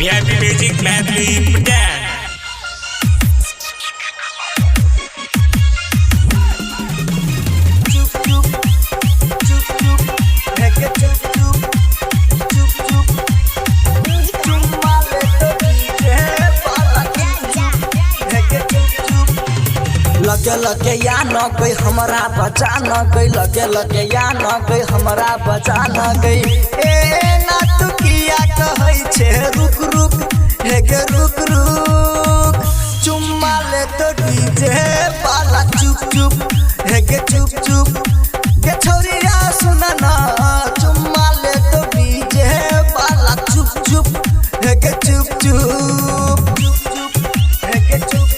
VIP Music Medley present. लगे लगे या न गई हमरा बचा न गई लगे लगे या न गई हमरा बचा न गई ए ना तू किया कहै छे रुक रुक हे गे रुक रुक चुम्मा ले तो डीजे वाला चुप चुप हे गे चुप चुप के छोरिया सुन ना चुम्मा ले तो डीजे वाला चुप चुप हे गे चुप चुप हे गे चुप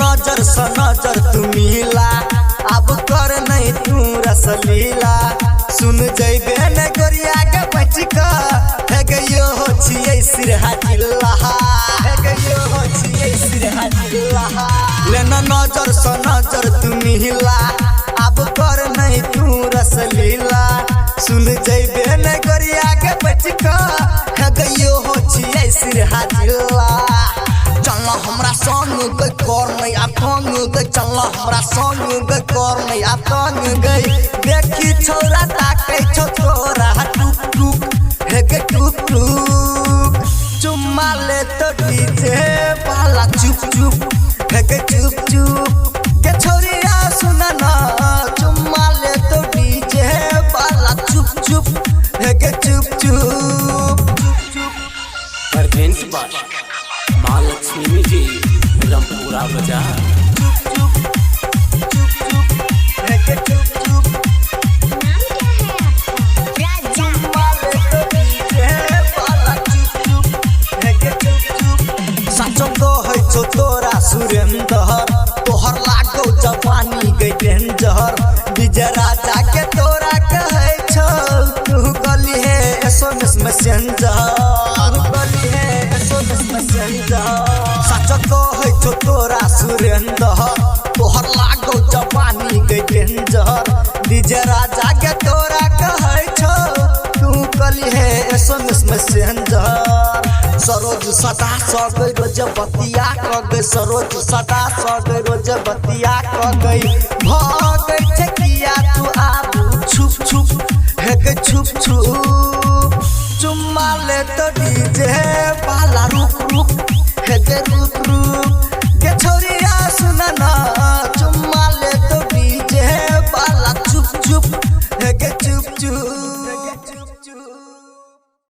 नजर स नजर तू मिला अब कर नहीं तू रसलीला सुन जइबे न गोरिया के बचका हे गयो हो छियै सिरहा जिल्ला हे गयो हो छियै सिरहा जिल्ला लेना नजर स नजर तू मिला अब कर नहीं तू रसलीला सुन जइबे न गोरिया के बचका हे गयो हो छियै सिरहा जिल्ला चल हमरा संग गई कर नहीं आतंग गई चल हमरा संग गई कर नहीं आतंग गई देखी छोरा ताकै छौ तोरा टुक टुक हे गे टुक टुक चुम्मा ले तो डीजे वाला चुप चुप हे गे चुप चुप के छोरिया सुन ना चुम्मा ले तो डीजे वाला चुप चुप हे गे चुप चुप Present by Mahalakshmi music Rampura बाजार। तोरा सुरेंद्र तोहर लागो जवानी गई डेंजर विजय राजा के तोरा कहै छौ तू गली है एसएमएस मैसेंजर गली है एसएमएस मैसेंजर सच कहै छौ तोरा सुरेंद्र तोहर लागो जवानी गई डेंजर विजय राजा के तोरा कहै छौ तू गली है एसएमएस मैसेंजर सरोज सदा सगै रोज बतिया क गई सरोज सदा सगै रोज बतिया क गई भगै छै किया तू आबू छुप छुप हे गे छुप छुप चुम्मा ले तो डीजे वाला रुक रुक हे गे रुक रुक